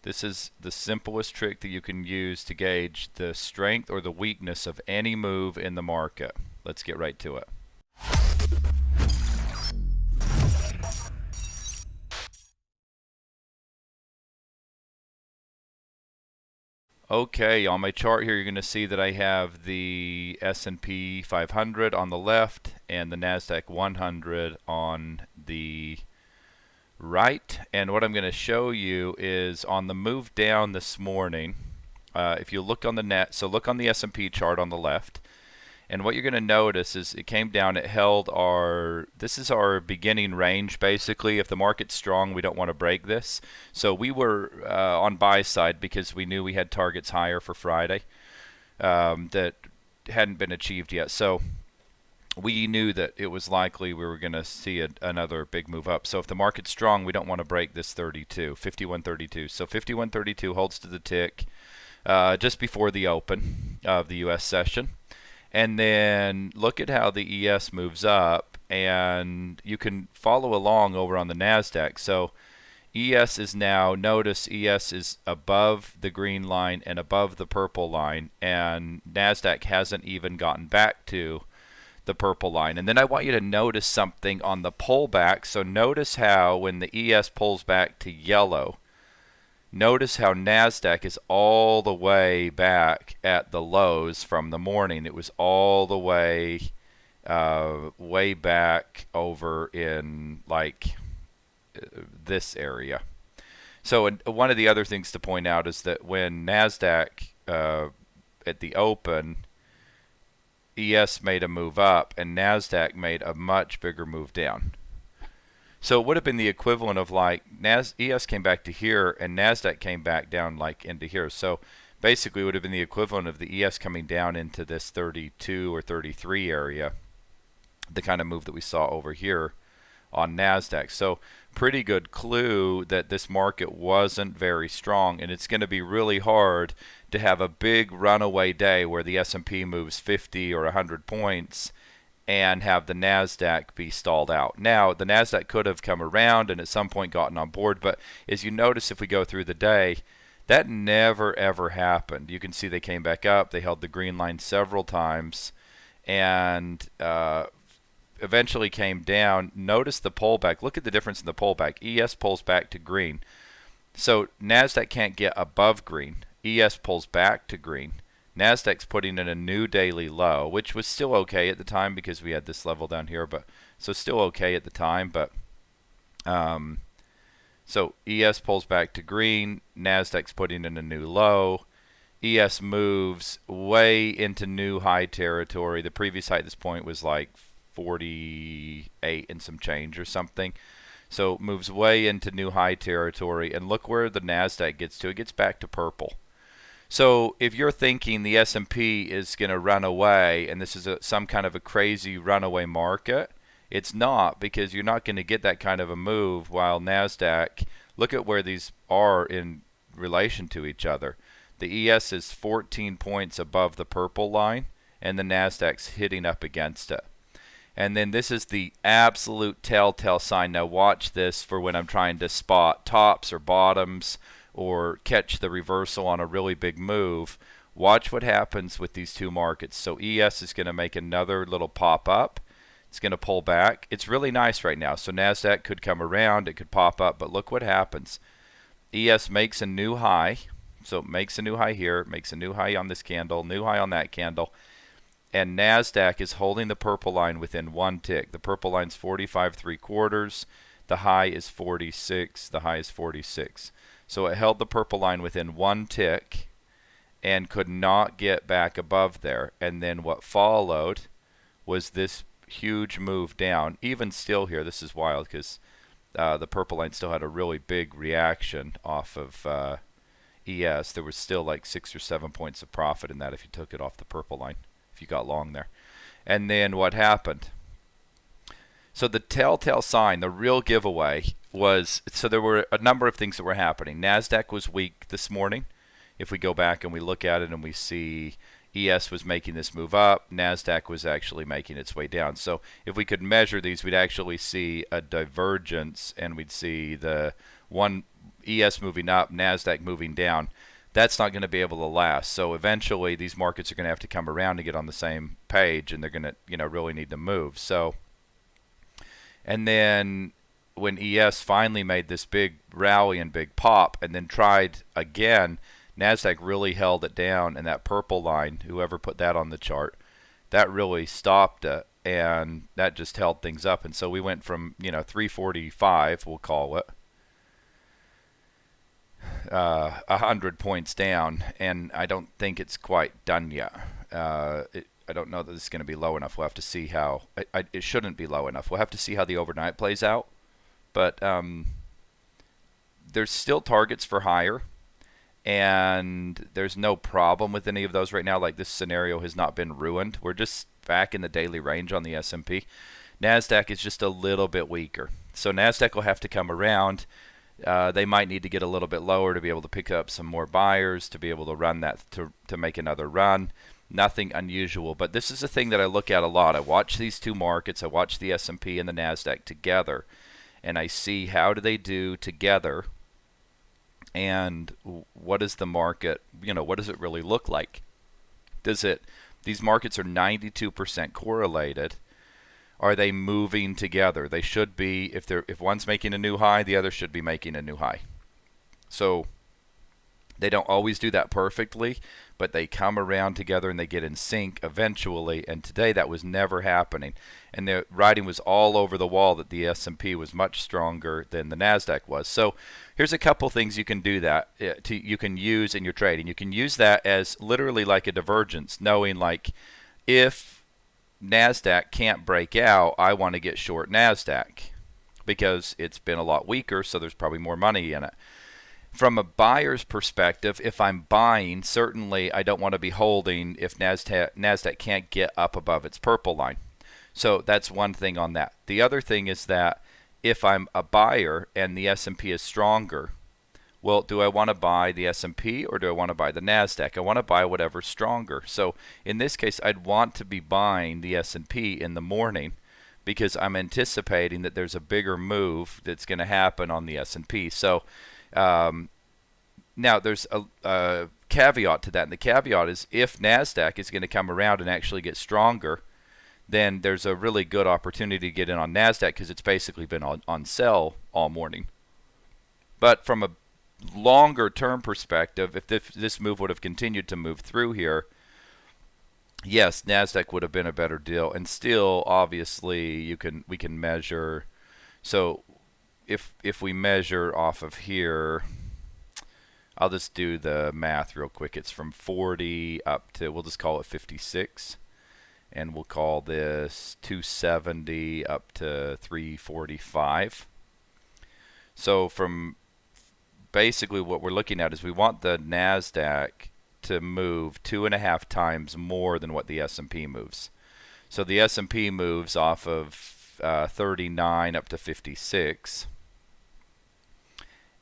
This is the simplest trick that you can use to gauge the strength or the weakness of any move in the market. Let's get right to it. Okay, on my chart here, you're going to see that I have the S&P 500 on the left and the NASDAQ 100 on the right. And what I'm going to show you is on the move down this morning, if you look on the look on the S&P chart on the left, and what you're going to notice is it came down, it held this is our beginning range basically. If the market's strong, we don't want to break this. So we were on buy side because we knew we had targets higher for Friday that hadn't been achieved yet. So we knew that it was likely we were going to see another big move up. So if the market's strong, we don't want to break this 51.32. So 51.32 holds to the tick just before the open of the U.S. session. And then look at how the ES moves up, and you can follow along over on the NASDAQ. So ES is now, notice ES is above the green line and above the purple line, and NASDAQ hasn't even gotten back to the purple line. And then I want you to notice something on the pullback. So notice how when the ES pulls back to yellow, notice how NASDAQ is all the way back at the lows from the morning. It was all the way way back over in like this area. So one of the other things to point out is that when NASDAQ at the open, ES made a move up and NASDAQ made a much bigger move down. So it would have been the equivalent of like ES came back to here and NASDAQ came back down like into here. So basically it would have been the equivalent of the ES coming down into this 32 or 33 area, the kind of move that we saw over here on NASDAQ. So pretty good clue that this market wasn't very strong, and it's going to be really hard to have a big runaway day where the S&P moves 50 or 100 points and have the NASDAQ be stalled out. Now, the NASDAQ could have come around and at some point gotten on board, but as you notice if we go through the day, that never ever happened. You can see they came back up, they held the green line several times, and eventually came down. Notice the pullback. Look at the difference in the pullback. ES pulls back to green. So NASDAQ can't get above green. ES pulls back to green. NASDAQ's putting in a new daily low, which was still okay at the time because we had this level down here, but so still okay at the time. But so ES pulls back to green. NASDAQ's putting in a new low. ES moves way into new high territory. The previous high at this point was like 48 and some change or something. So it moves way into new high territory, and look where the NASDAQ gets to. It gets back to purple. So if you're thinking the S&P is going to run away and this is some kind of a crazy runaway market, it's not, because you're not going to get that kind of a move while NASDAQ, look at where these are in relation to each other. The ES is 14 points above the purple line and the NASDAQ's hitting up against it. And then this is the absolute telltale sign. Now watch this for when I'm trying to spot tops or bottoms or catch the reversal on a really big move. Watch what happens with these two markets. So ES is going to make another little pop up. It's going to pull back. It's really nice right now. So NASDAQ could come around. It could pop up. But look what happens. ES makes a new high. So it makes a new high here. Makes a new high on this candle. New high on that candle. And NASDAQ is holding the purple line within one tick. The purple line's 45.75. The high is 46. The high is 46. So it held the purple line within one tick and could not get back above there. And then what followed was this huge move down. Even still here, this is wild because the purple line still had a really big reaction off of ES. There was still like 6 or 7 points of profit in that if you took it off the purple line, if you got long there. And then what happened? So the telltale sign, the real giveaway was, so there were a number of things that were happening. NASDAQ was weak this morning. If we go back and we look at it and we see ES was making this move up, NASDAQ was actually making its way down. So if we could measure these, we'd actually see a divergence, and we'd see the one ES moving up, NASDAQ moving down, that's not going to be able to last. So eventually these markets are going to have to come around to get on the same page, and they're going to, really need to move. So, and then when ES finally made this big rally and big pop and then tried again, NASDAQ really held it down, and that purple line, whoever put that on the chart, that really stopped it, and that just held things up. And so we went from 345, we'll call it, 100 points down, and I don't think it's quite done yet. I don't know that it's going to be low enough. We'll have to see how. It shouldn't be low enough. We'll have to see how the overnight plays out. But there's still targets for higher, and there's no problem with any of those right now. Like, this scenario has not been ruined. We're just back in the daily range on the S&P. NASDAQ is just a little bit weaker. So NASDAQ will have to come around. They might need to get a little bit lower to be able to pick up some more buyers, to be able to run that, to make another run. Nothing unusual, but this is a thing that I look at a lot. I watch these two markets. I watch the S&P and the NASDAQ together, and I see how do they do together, and what is the market, what does it really look like? These markets are 92% correlated. Are they moving together? They should be. If one's making a new high, the other should be making a new high. So they don't always do that perfectly, but they come around together and they get in sync eventually. And today that was never happening. And the writing was all over the wall that the S&P was much stronger than the NASDAQ was. So here's a couple things you can do that you can use in your trading. You can use that as literally like a divergence, knowing like if NASDAQ can't break out, I want to get short NASDAQ because it's been a lot weaker, so there's probably more money in it. From a buyer's perspective, if I'm buying, certainly I don't want to be holding if NASDAQ can't get up above its purple line. So that's one thing on that. The other thing is that if I'm a buyer and the S&P is stronger, well, do I want to buy the S&P or do I want to buy the NASDAQ? I want to buy whatever's stronger. So in this case, I'd want to be buying the S&P in the morning because I'm anticipating that there's a bigger move that's going to happen on the S&P. So now there's a caveat to that, and the caveat is if NASDAQ is going to come around and actually get stronger, then there's a really good opportunity to get in on NASDAQ because it's basically been on sell all morning. But from a longer term perspective, if this move would have continued to move through here, yes, NASDAQ would have been a better deal. And still, obviously, we can measure. So if we measure off of here, I'll just do the math real quick. It's from 40 up to, we'll just call it 56. And we'll call this 270 up to 345. So from basically what we're looking at is we want the NASDAQ to move 2.5 times more than what the S&P moves. So the S&P moves off of 39 up to 56.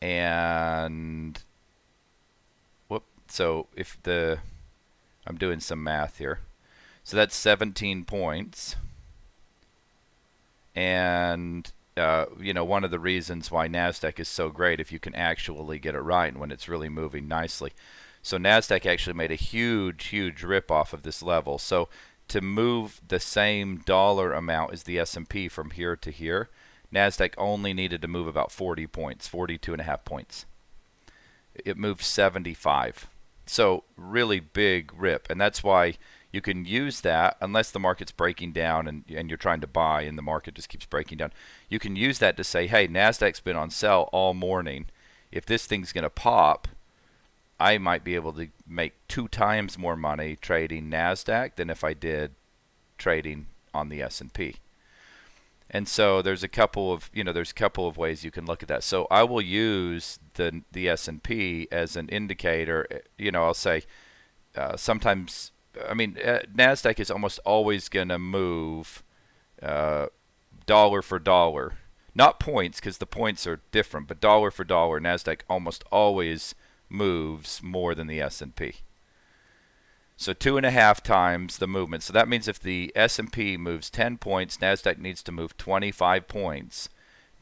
And so if I'm doing some math here. So that's 17 points. And one of the reasons why NASDAQ is so great if you can actually get it right and when it's really moving nicely. So NASDAQ actually made a huge rip off of this level. So to move the same dollar amount as the S&P from here to here, NASDAQ only needed to move about 40 points, 42.5 points. It moved 75. So really big rip. And that's why you can use that unless the market's breaking down and you're trying to buy and the market just keeps breaking down. You can use that to say, hey, NASDAQ's been on sell all morning. If this thing's going to pop, I might be able to make 2 times more money trading NASDAQ than if I did trading on the S&P. And so there's a couple of ways you can look at that. So I will use the S&P as an indicator. I'll say sometimes. NASDAQ is almost always going to move dollar for dollar. Not points, because the points are different, but dollar for dollar, NASDAQ almost always moves more than the S&P. So 2.5 times the movement. So that means if the S&P moves 10 points, NASDAQ needs to move 25 points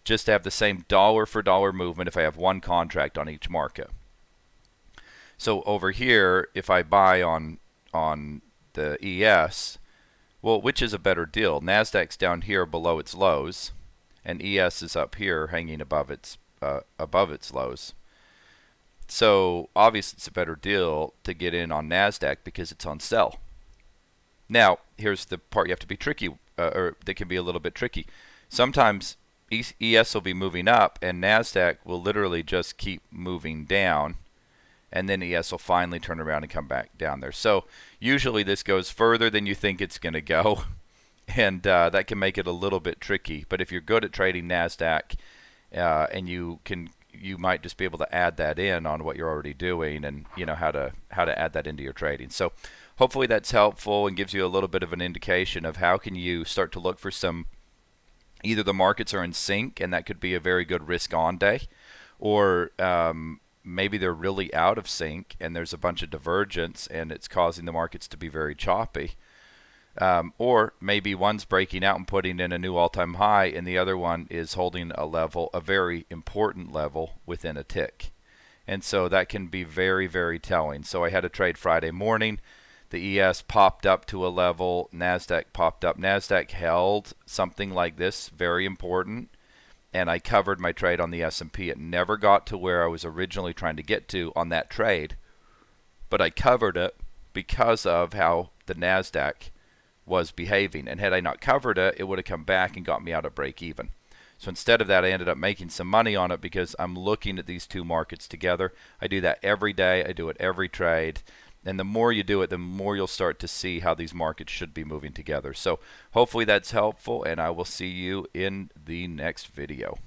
just to have the same dollar for dollar movement if I have one contract on each market. So over here, if I buy on the ES, well, which is a better deal? NASDAQ's down here below its lows, and ES is up here hanging above its lows. So obviously it's a better deal to get in on NASDAQ because it's on sell. Now, here's the part you have to be tricky, or that can be a little bit tricky. Sometimes ES will be moving up, and NASDAQ will literally just keep moving down, and then ES will finally turn around and come back down there. So usually this goes further than you think it's going to go, and that can make it a little bit tricky. But if you're good at trading NASDAQ, and you might just be able to add that in on what you're already doing, and you know how to add that into your trading. So hopefully that's helpful and gives you a little bit of an indication of how can you start to look for some, either the markets are in sync and that could be a very good risk on day, or maybe they're really out of sync and there's a bunch of divergence and it's causing the markets to be very choppy. Or maybe one's breaking out and putting in a new all-time high and the other one is holding a level, a very important level within a tick. And so that can be very, very telling. So I had a trade Friday morning. The ES popped up to a level, NASDAQ popped up. NASDAQ held something like this, very important, and I covered my trade on the S&P. It never got to where I was originally trying to get to on that trade, but I covered it because of how the NASDAQ was behaving. And had I not covered it, it would have come back and got me out at break even. So instead of that, I ended up making some money on it because I'm looking at these two markets together. I do that every day. I do it every trade. And the more you do it, the more you'll start to see how these markets should be moving together. So hopefully that's helpful, and I will see you in the next video.